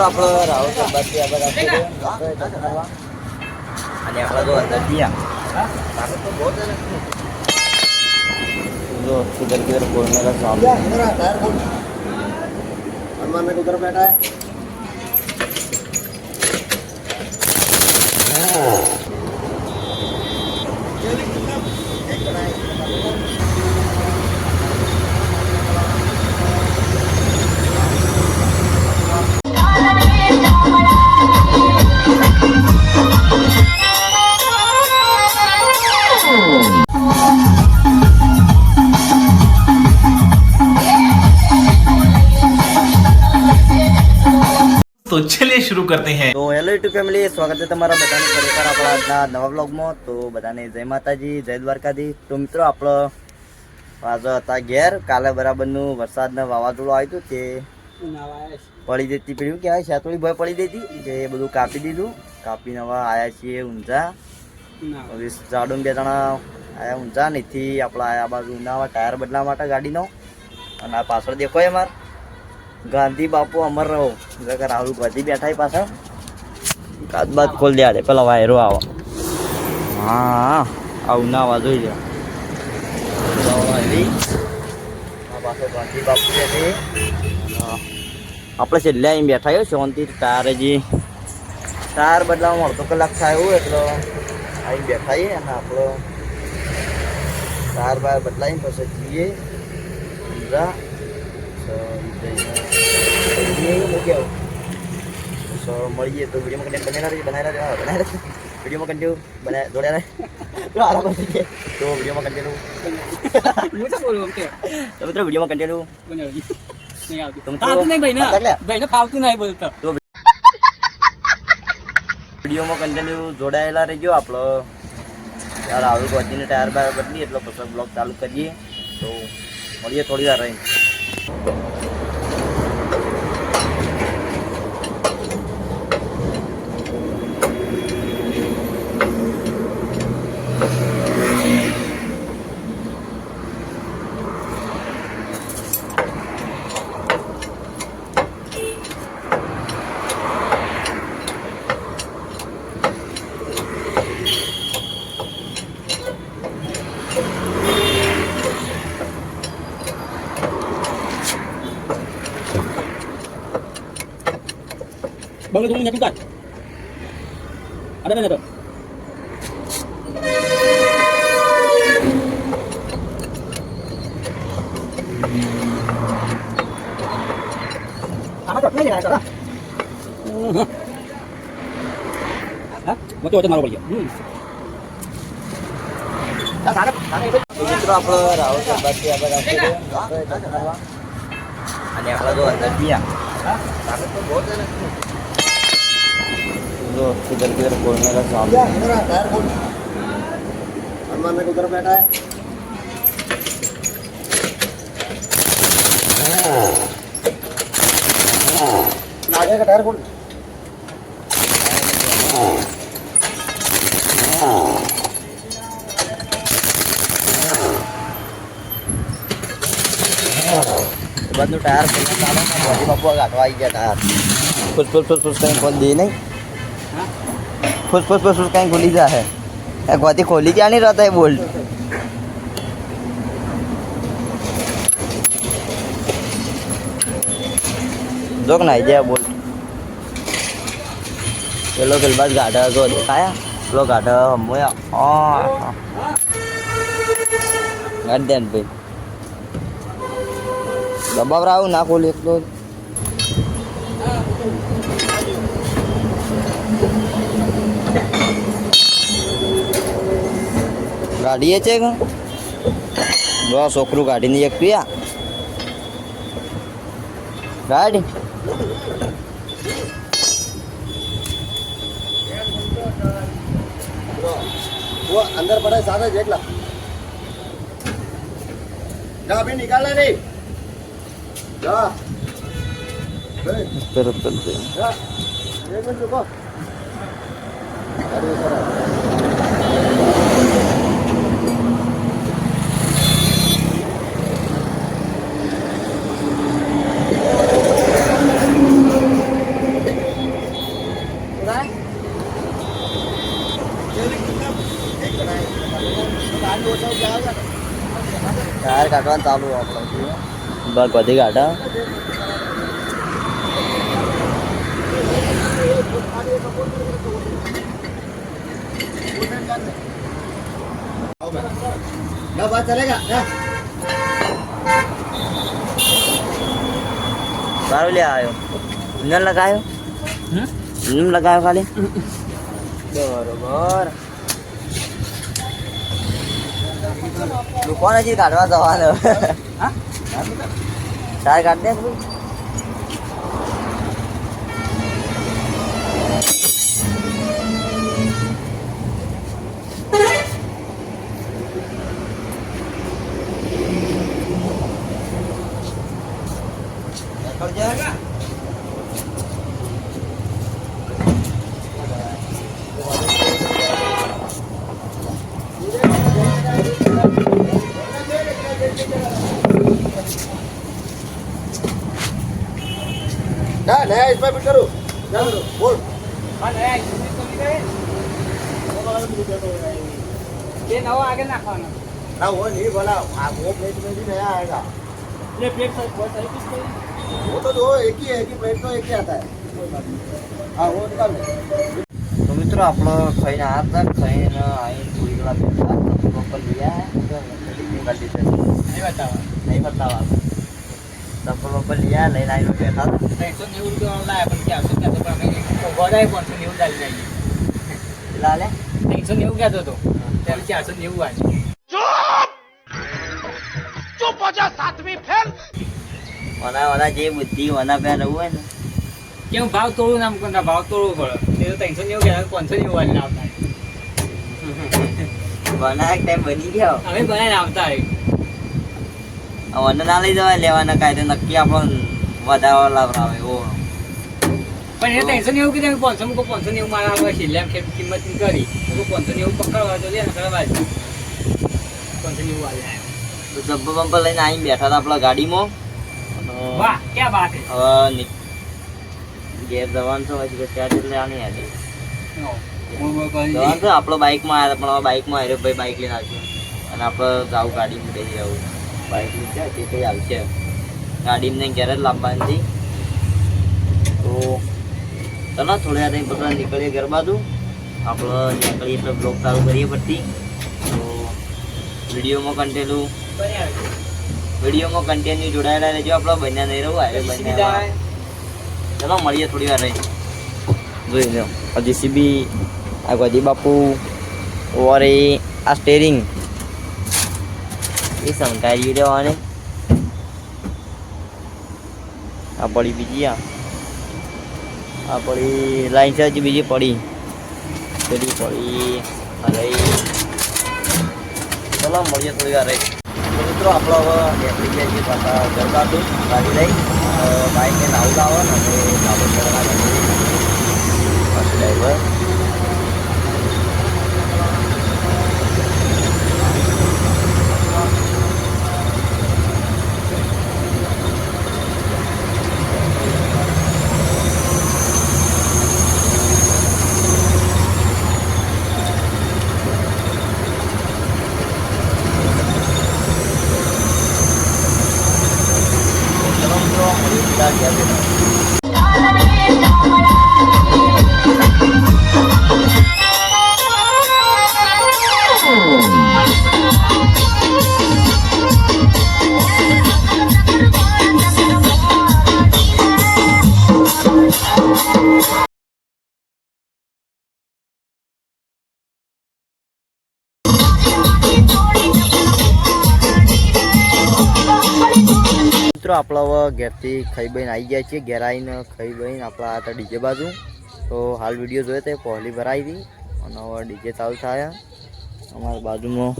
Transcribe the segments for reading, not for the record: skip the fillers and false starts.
આપણે રાહુલ બાકી આગળ રાખી અને આપણે જો અંદર दिया जो किधर किधर बोलने का सामने हनुमान ने उधर बैठा है तो चलिए शुरू करते हैं। तो हेलो यूट्यूब फैमिली, स्वागत है તમારા બધાનું ફરીવાર આપણા આજના નવા વ્લોગમાં। તો બધાને જય માતાજી, જય દ્વારકાધીશ। તો મિત્રો આપણો આજે હતા ઘેર, કાલે બરાબરનું વરસાદના વાવાઝોડું આવ્યું હતું તે પડી જતી પેલું કહેવાય શેતોળી ભય પડી દેતી તે બધું કાપી દીધું, કાપીને હવે આવ્યા છીએ ઊંઝા। હવે જાડું બે જણા આવ્યા ઊંઝા, નીથી આપણે આ બાજુ ઊંઝા ટાયર બદલા માટે ગાડીનો। અને આ પાછળ દેખો અમાર गांधी बापू अमर रहो राहुल गांधी बैठा ही पास काद बात खोल दिया पेला वायरो आवा हाँ आना आवाज ही गांधी बापू बैठे अपने छेल्ले અહીં બેઠા છે શાંતિ ટાયર હજી ટાયર બદલાવવામાં અડધો કલાક થાય એવું એટલે અહીં બેઠા છે અને આપણો ટાયર બાયર બદલાવીને પછી જઈએ ઊંઝા મળીએ તો વિડીયોમાં કન્ટેન્ટ બનાવી વિડીયોમાં કન્ટેન્ટ બનાવી જોડ્યા તો વિડીયોમાં કન્ટેન્ટ તો મિત્રો વિડીયોમાં કન્ટેન્ટ વિડીયોમાં કન્ટેન્ટ જોડાયેલા રહેજો। આપણો રાહુલ ગાંધીને ટાયર બાર બદલી એટલે પછી બ્લોગ ચાલુ કરીએ। તો મળીએ થોડી વાર રહીને। Bang itu menyatukan. Ada mana tuh? Apa tuh? Ini ya, tuh. Hah? Mau coba taruh lagi. મિત્રો આપણો રાહુલ બાકી આગળ રાખી અને આપણે જો અંદર दिया जो किधर किधर बोलने का सामने हनुमान ने उधर बैठा है आगे का टायर खोल બધું ટાયર ગાંધી બાપુ ગાંઠવા આવી ગયા ટાયર ફૂસ ફૂસ ફૂસ ફૂસ કંઈ ખોલી દી નહીં फुस फुस फुस कहीं खुली जा है गाती खोली क्या नहीं रहता है बोल्ट जो नहीं जाए बोल्ट चलो फिर बस गाड़ा जो दिखाया लो गाड़ा हम गार्डन पे दबाव रहा हूँ ना खोल एक तो गाड़ी है चेक दो छोकरू गाड़ी नहीं एक पिया गाड़ी वो अंदर पड़ा है सादा देख ला जा अभी निकालना नहीं जा तरफ चलते जा एक मिनट रुको अरे सर ટાયર કાઢવાનું ચાલુ આપણે બગ બધી કાઢા સારું લે આવ્યો ઇંજન લગાવ્યો ઇંજન લગાવ્યો ખાલી બરોબર દુકાન હજી કાઢવા જવાનું તાર કાઢ દે ના નયા ઇસ્પા ફિટ કરું બોલ ये नवा आगे नाखवाना ना वो नहीं बोला वो प्लेट में भी नया आएगा ये प्लेट साइज बहुत साइज किस पे वो तो दो एक ही है कि प्लेट तो एक ही आता है हाँ वो निकाल ले तो मित्रों આપણો ખાઈને આ તક ખાઈને અહીં પૂરી કલાક બેઠા પ્રોપર લીયા નિકાલ દીધે નહીં બતાવા ચપ્પલ ઉપર લીયા લઈને આવીને બેઠા હતા 390 રૂપિયા લાયા પણ ક્યાં આવશે ક્યાં તો અમે ગોડાય 590 ડાલી નાખી પેલા લે 390 કહેતો હતો ત્યારે 490 આવી ઓના જે બુદ્ધિ ઓના પે રહું હોય ને કેમ ભાવ તોડું નામ કોના ભાવ તોડવો પડે તે તો 390 ગયા 590 વાળી આવતા ઓના એક ટાઈમ બની ગયો અમે બનાવીને આવતા ઓને ના લઈ જવાય લેવાના કાયદે નક્કી આપણો વધારો લાવરાવે ઓ પણ એ 390 કીધું 500 મૂકો 590 મારા આવે છે લેમ કે કિંમત ની કરી તો 590 પકડવા તો લે ને કરવા 590 વાળી તો જબ્બર બંપર લઈને આવીને બેઠા હતા આપણા ગાડીમાં વાહ ક્યાં બાત હે હવે ઘેર જવાનું છે પછી ત્યાં એટલે આની આવી જવાનું છે આપણો બાઇકમાં આવ્યા પણ હવે બાઇકમાં આવ્યો ભાઈ બાઇક લઈને આવશે અને આપણે જાવ ગાડીમાં બેસી જવું બાઇક લઈને જાય તે કંઈ આવશે ગાડીમાં ઘેર જ લાવવાની તો ચલો થોડી વાર બધા નીકળીએ ઘર બાજુ આપણે નીકળીએ એટલે બ્લોગ ચાલુ કરીએ પડતી તો વિડીયોમાં કન્ટિન્યુ જોડાયેલા રહેજો આપણે બન્યા નહીં રહું આવે બન્યા ચલો મળીએ થોડી વાર રહી જોઈ લો આ જેસીબી આ ગોદી બાપુ ઓરે આ સ્ટેરિંગ એ સંકારી લેવાને આ પડી બીજી આ પડી લાઈન છે હજી બીજી પડી અરે ચલો મળીએ થોડી વાર રહી મિત્રો આપણો હવે બેસી ગયા છીએ પાછા ઘર બાજુ ગાડી લઈ બાઈકને નાવું લાવો ને અને ચાલુ કરવા ડ્રાઈવર મિત્રો આપણે હવે ઘેરથી ખાઈ બહીને આવી ગયા છીએ ઘેર આવીને ખાઈ બહીને આપણે આ હતા ડીજે બાજુ તો હાલ વિડીયો જોયો તો પહેલી ભરાઈ હતી અને હવે ડીજે ચાલુ થયા અમારા બાજુમાં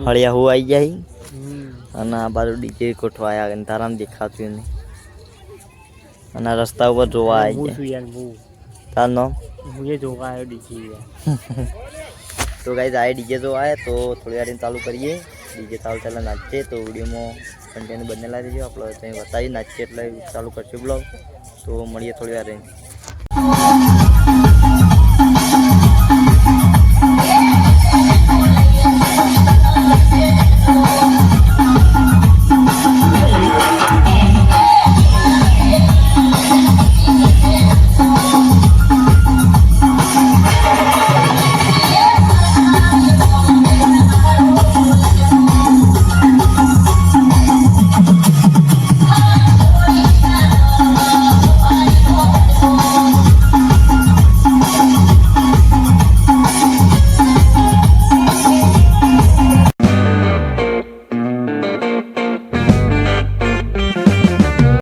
હળિયા હું આવી જાય અને આ બાજુ ડીજે ગોઠવાયા અને તારામાં દેખાતું નહીં અને રસ્તા ઉપર જોવા આવી જાય તાર નામ તો ગાઈઝ આ ડીજે જોવા આવે તો થોડી વાર ચાલુ કરીએ ડીજે ચાલુ થયેલા નાચીએ તો વિડીયોમાં કન્ટેન્ટ બનેલા રહેજો આપણે ત્યાં બતાવી નાચીએ એટલે ચાલુ કરશું બ્લોગ તો મળીએ થોડી વાર રહીને